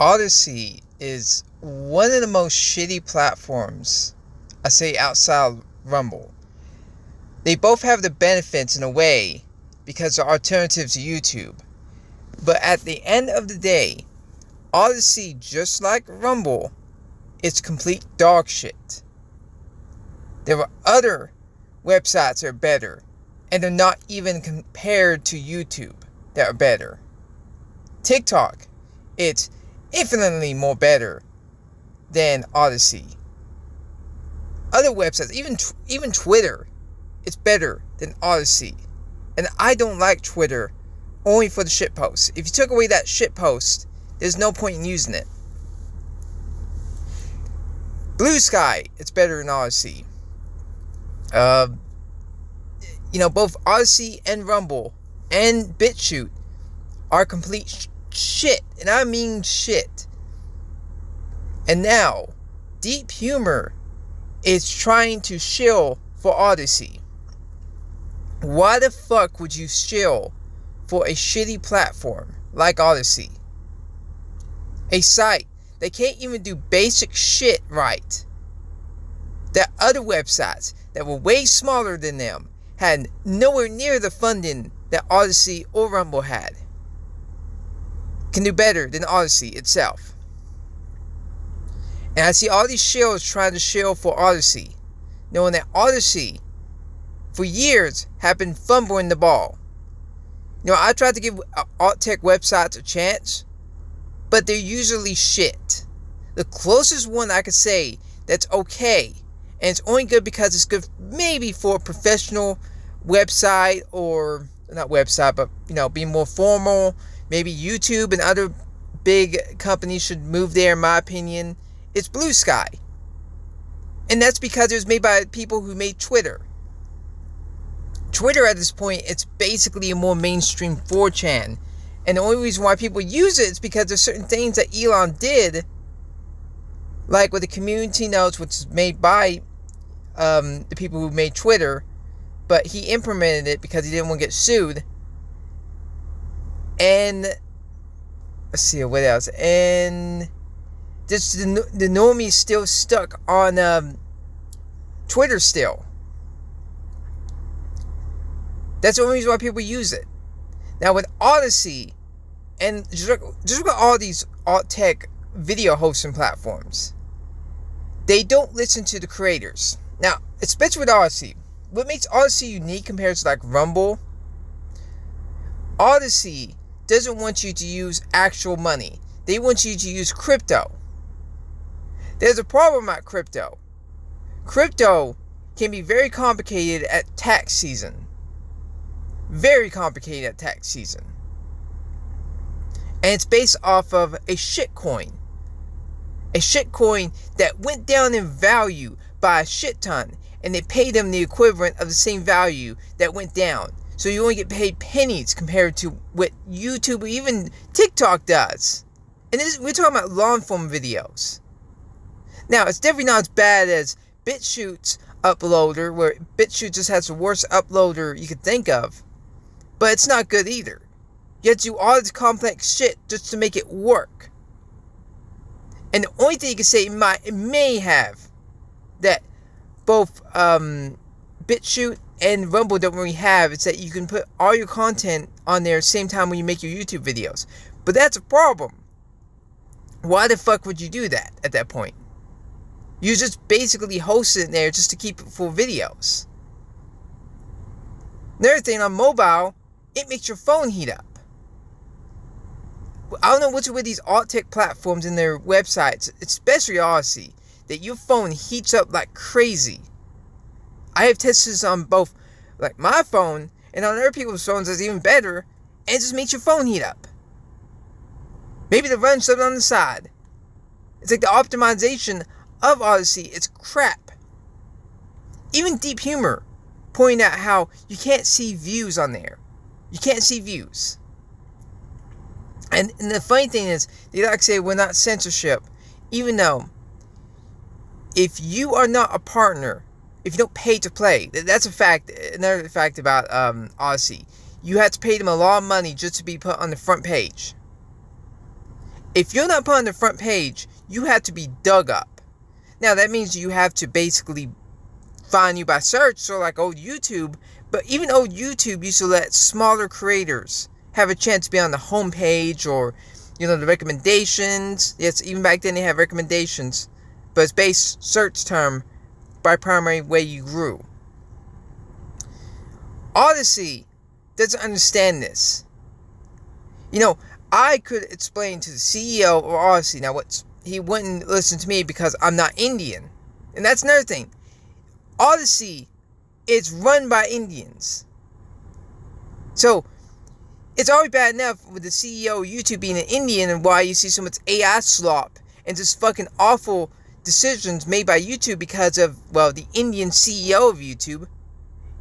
Odysee is one of the most shitty platforms, I say, outside Rumble. They both have the benefits in a way because they're alternatives to YouTube. But at the end of the day, Odysee, just like Rumble, is complete dog shit. There are other websites that are better, and they're not even compared to YouTube that are better. TikTok, it's infinitely more better than Odysee. Other websites, even Twitter, it's better than Odysee. And I don't like Twitter only for the shit posts. If you took away that shit post, there's no point in using it. Blue Sky, it's better than Odysee. Both Odysee and Rumble and BitChute are complete shit, and I mean shit. And now, Deep Humor is trying to shill for Odysee. Why the fuck would you shill for a shitty platform like Odysee? A site that can't even do basic shit right. That other websites that were way smaller than them had nowhere near the funding that Odysee or Rumble had. Can do better than Odysee itself. And I see all these shills trying to shill for Odysee, knowing that Odysee, for years, have been fumbling the ball. I tried to give alt tech websites a chance, but they're usually shit. The closest one I could say that's okay, and it's only good because it's good maybe for a professional website, or not website, but being more formal. Maybe YouTube and other big companies should move there, in my opinion. It's Blue Sky. And that's because it was made by people who made Twitter. Twitter at this point, it's basically a more mainstream 4chan. And the only reason why people use it is because there's certain things that Elon did, like with the community notes, which is made by the people who made Twitter, but he implemented it because he didn't want to get sued. And let's see what else. And just the normies still stuck on Twitter still. That's the only reason why people use it. Now with Odysee, and just look at all these alt tech video hosting platforms, they don't listen to the creators. Now, especially with Odysee, what makes Odysee unique compared to like Rumble? Odysee doesn't want you to use actual money. They want you to use crypto. There's a problem at crypto. Crypto can be very complicated at tax season. Very complicated at tax season. And it's based off of a shitcoin. A shitcoin that went down in value by a shit ton. And they paid them the equivalent of the same value that went down. So you only get paid pennies compared to what YouTube or even TikTok does. And we're talking about long form videos. Now, it's definitely not as bad as BitChute's uploader, where BitChute just has the worst uploader you could think of. But it's not good either. You have to do all this complex shit just to make it work. And the only thing you can say it may have that both BitChute and Rumble don't really have is that you can put all your content on there at the same time when you make your YouTube videos. But that's a problem. Why the fuck would you do that at that point? You just basically host it in there just to keep it for videos. Another thing, on mobile, it makes your phone heat up. I don't know what's with these alt tech platforms and their websites, especially Odysee, that your phone heats up like crazy. I have tested this on both, like my phone, and on other people's phones that's even better, and it just makes your phone heat up. Maybe to run something on the side. It's like the optimization of Odysee, it's crap. Even Deep Humor pointing out how you can't see views on there. You can't see views. And the funny thing is, they like to say we're not censorship, even though if you are not a partner, if you don't pay to play, that's a fact. Another fact about Odysee, you have to pay them a lot of money just to be put on the front page. If you're not put on the front page, you have to be dug up. Now, that means you have to basically find you by search, so like old YouTube. But even old YouTube used to let smaller creators have a chance to be on the homepage or, the recommendations. Yes, even back then they had recommendations. But it's based search term by primary way you grew. Odysee doesn't understand this. I could explain to the CEO of Odysee. Now, he wouldn't listen to me because I'm not Indian. And that's another thing. Odysee is run by Indians. So, it's already bad enough with the CEO of YouTube being an Indian and why you see so much AI slop and just fucking awful decisions made by YouTube because of, the Indian CEO of YouTube.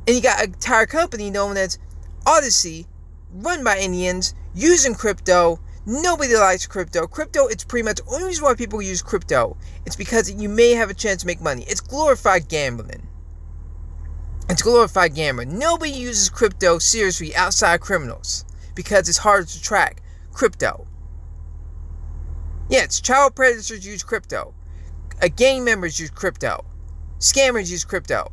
And you got an entire company known as Odysee, run by Indians, using crypto. Nobody likes crypto. Crypto, it's pretty much the only reason why people use crypto. It's because you may have a chance to make money. It's glorified gambling. Nobody uses crypto seriously outside criminals because it's harder to track crypto. Yeah, it's child predators use crypto. Gang members use crypto. Scammers use crypto.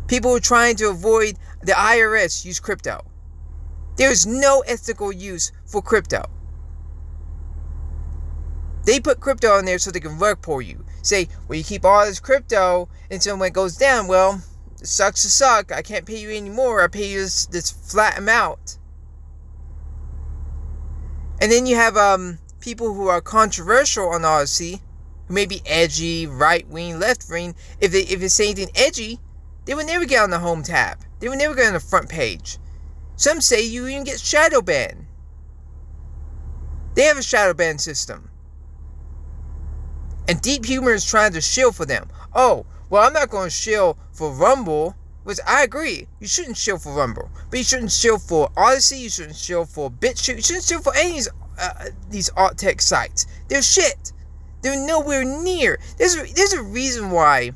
People who are trying to avoid the IRS use crypto. There is no ethical use for crypto. They put crypto on there so they can rug pull you. Say, you keep all this crypto, and so when it goes down, it sucks to suck. I can't pay you anymore. I pay you this flat amount. And then you have people who are controversial on Odysee, who may be edgy, right wing, left wing. If they say anything edgy, they would never get on the home tab. They would never get on the front page. Some say you even get shadow banned. They have a shadow ban system. And Deep Humor is trying to shill for them. I'm not going to shill for Rumble. Which I agree. You shouldn't shill for Rumble. But you shouldn't shill for Odysee. You shouldn't shill for BitChute. You shouldn't shill for any of these alt tech sites. They're shit. They're nowhere near. There's a reason why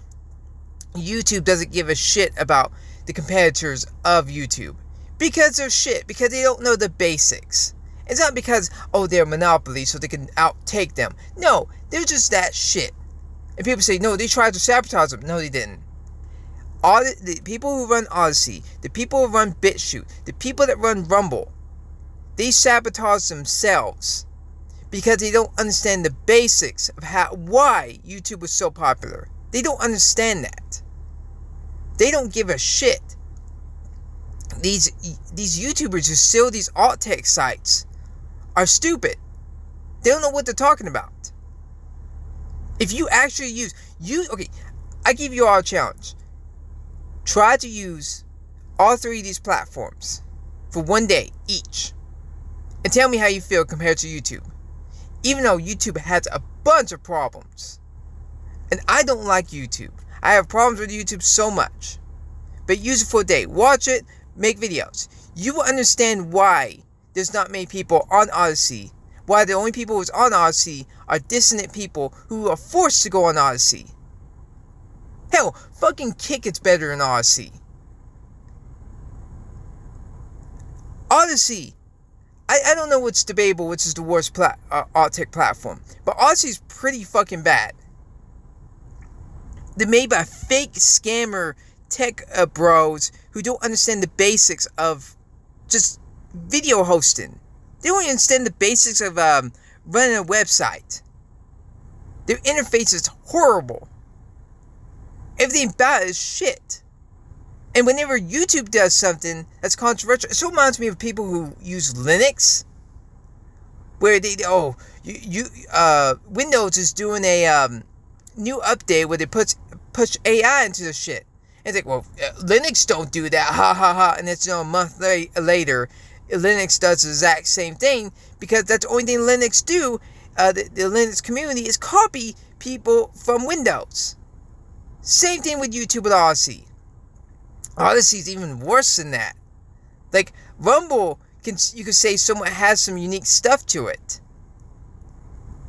YouTube doesn't give a shit about the competitors of YouTube. Because they're shit. Because they don't know the basics. It's not because, they're a monopoly so they can outtake them. No, they're just that shit. And people say, no, they tried to sabotage them. No, they didn't. All the people who run Odysee, the people who run BitChute, the people that run Rumble, they sabotage themselves. Because they don't understand the basics of why YouTube was so popular. They don't understand that. They don't give a shit. These YouTubers who steal these alt tech sites are stupid. They don't know what they're talking about. If you actually I give you all a challenge. Try to use all three of these platforms for one day each. And tell me how you feel compared to YouTube. Even though YouTube has a bunch of problems. And I don't like YouTube. I have problems with YouTube so much. But use it for a day. Watch it. Make videos. You will understand why there's not many people on Odysee. Why the only people who's on Odysee are dissonant people who are forced to go on Odysee. Hell, fucking Kick it's better than Odysee. Odysee. I don't know what's debatable, which is the worst alt tech platform. But Odysee's pretty fucking bad. They're made by fake scammer tech bros who don't understand the basics of just video hosting. They don't understand the basics of running a website. Their interface is horrible. Everything about it is shit. And whenever YouTube does something that's controversial, it so reminds me of people who use Linux, where Windows is doing a new update where they push AI into the shit. And it's like, Linux don't do that, ha ha ha. And it's a month later, Linux does the exact same thing because that's the only thing Linux do. The Linux community is copy people from Windows. Same thing with YouTube with Odysee. Odyssee's even worse than that. Like, Rumble, you could say somewhat has some unique stuff to it.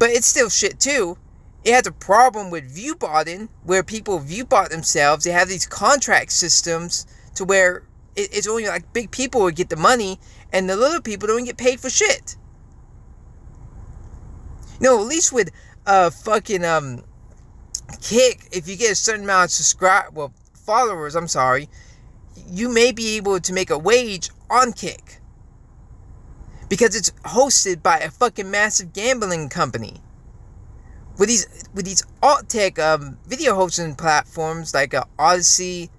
But it's still shit too. It has a problem with viewbotting, where people viewbot themselves. They have these contract systems to where it's only like big people who get the money, and the little people don't get paid for shit. At least with fucking Kick, if you get a certain amount of followers, I'm sorry, you may be able to make a wage on Kick. Because it's hosted by a fucking massive gambling company. With these alt tech video hosting platforms like Odysee,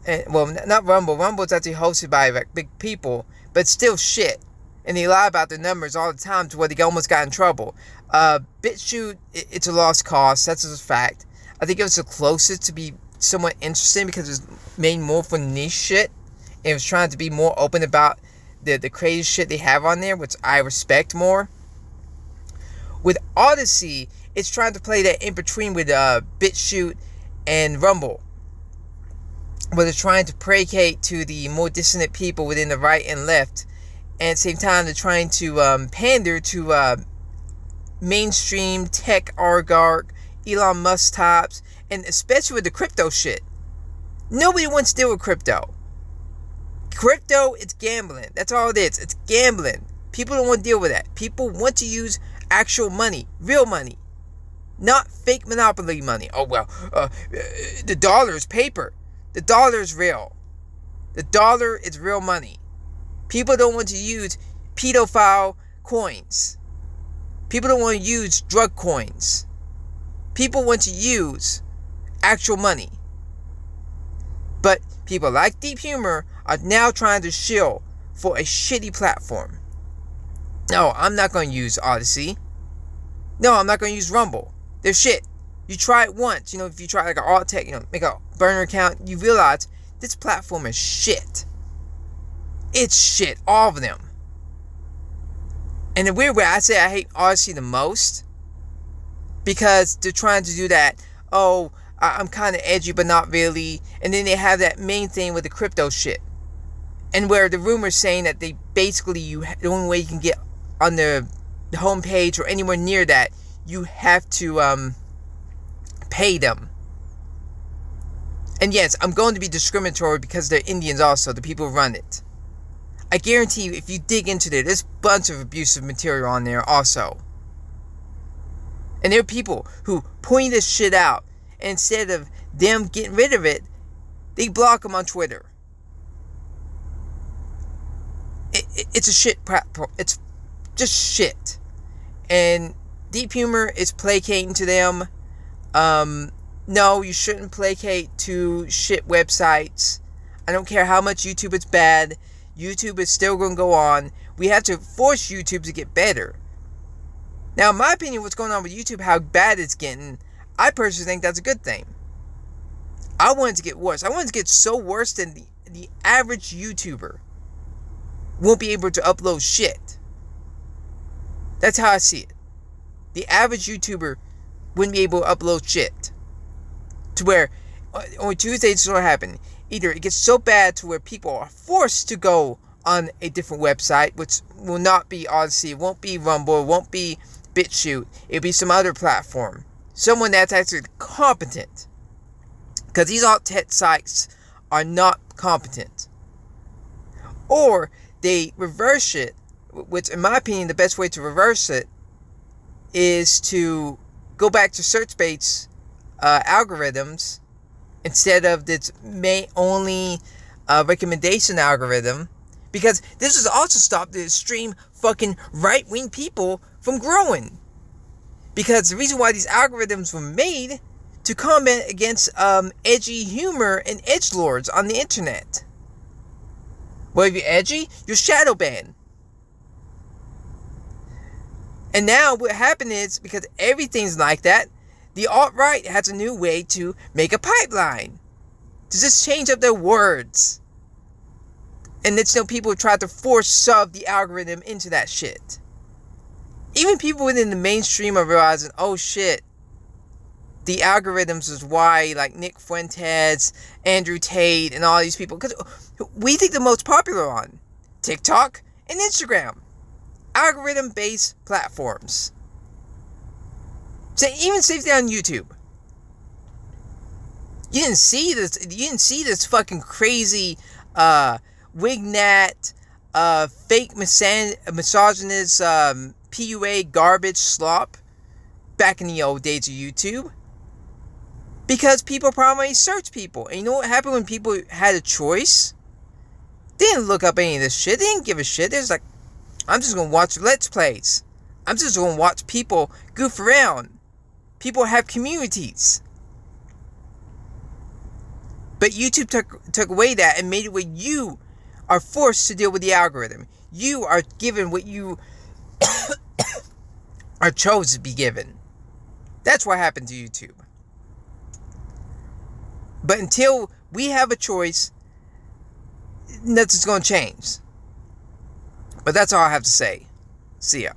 not Rumble. Rumble's actually hosted by like big people, but still shit. And they lie about the numbers all the time to where they almost got in trouble. BitChute, it's a lost cause. That's a fact. I think it was the closest to be somewhat interesting because it was made more for niche shit. And it was trying to be more open about the crazy shit they have on there, which I respect more. With Odysee, it's trying to play that in between with BitChute and Rumble, where they're trying to placate to the more dissonant people within the right and left, and at the same time they're trying to pander to mainstream tech oligarch Elon Musk types, and especially with the crypto shit. Nobody wants to deal with crypto. Crypto, it's gambling. That's all it is. It's gambling. People don't want to deal with that. People want to use actual money, real money, not fake monopoly money. Oh, well, the dollar is paper. The dollar is real. The dollar is real money. People don't want to use pedophile coins. People don't want to use drug coins. People want to use actual money. But people like Deep Humor are now trying to shill for a shitty platform. No, I'm not going to use Odysee. No, I'm not going to use Rumble. They're shit. You try it once. If you try like an alt tech, make a burner account, you realize this platform is shit. It's shit. All of them. And the weird way, I say I hate Odysee the most because they're trying to do that. Oh, I'm kind of edgy, but not really. And then they have that main thing with the crypto shit. And where the rumors saying that they basically, the only way you can get on the homepage or anywhere near that, you have to pay them. And yes, I'm going to be discriminatory because they're Indians also, the people who run it. I guarantee you, if you dig into it, there's a bunch of abusive material on there also. And there are people who point this shit out, and instead of them getting rid of it, they block them on Twitter. It's a shit platform. It's just shit. And Deep Humor is placating to them. No, you shouldn't placate to shit websites. I don't care how much YouTube is bad. YouTube is still going to go on. We have to force YouTube to get better. Now, in my opinion, what's going on with YouTube, how bad it's getting, I personally think that's a good thing. I want it to get worse. I want it to get so worse than the average YouTuber won't be able to upload shit. That's how I see it. The average YouTuber wouldn't be able to upload shit. To where, on Tuesday, it's going to happen. Either it gets so bad to where people are forced to go on a different website, which will not be Odysee, it won't be Rumble, it won't be BitChute, it'll be some other platform. Someone that's actually competent. Because these alt tech sites are not competent. Or they reverse it, which in my opinion the best way to reverse it is to go back to search-based algorithms instead of this only recommendation algorithm, because this has also stopped the extreme fucking right-wing people from growing. Because the reason why these algorithms were made to combat against edgy humor and edgelords on the internet. Well, if you're edgy, you're shadow banned. And now what happened is, because everything's like that, the alt-right has a new way to make a pipeline. To just change up their words. And it's people try to force shove the algorithm into that shit. Even people within the mainstream are realizing, oh shit, the algorithms is why, like Nick Fuentes, Andrew Tate, and all these people, because we think the most popular on TikTok and Instagram. Algorithm-based platforms. So even safe down YouTube. You didn't see this fucking crazy wignat, fake misogynist PUA garbage slop back in the old days of YouTube. Because people primarily search people. And you know what happened when people had a choice? They didn't look up any of this shit. They didn't give a shit. They was like, I'm just going to watch Let's Plays. I'm just going to watch people goof around. People have communities. But YouTube took away that and made it where you are forced to deal with the algorithm. You are given what you are chosen to be given. That's what happened to YouTube. But until we have a choice, nothing's going to change. But that's all I have to say. See ya.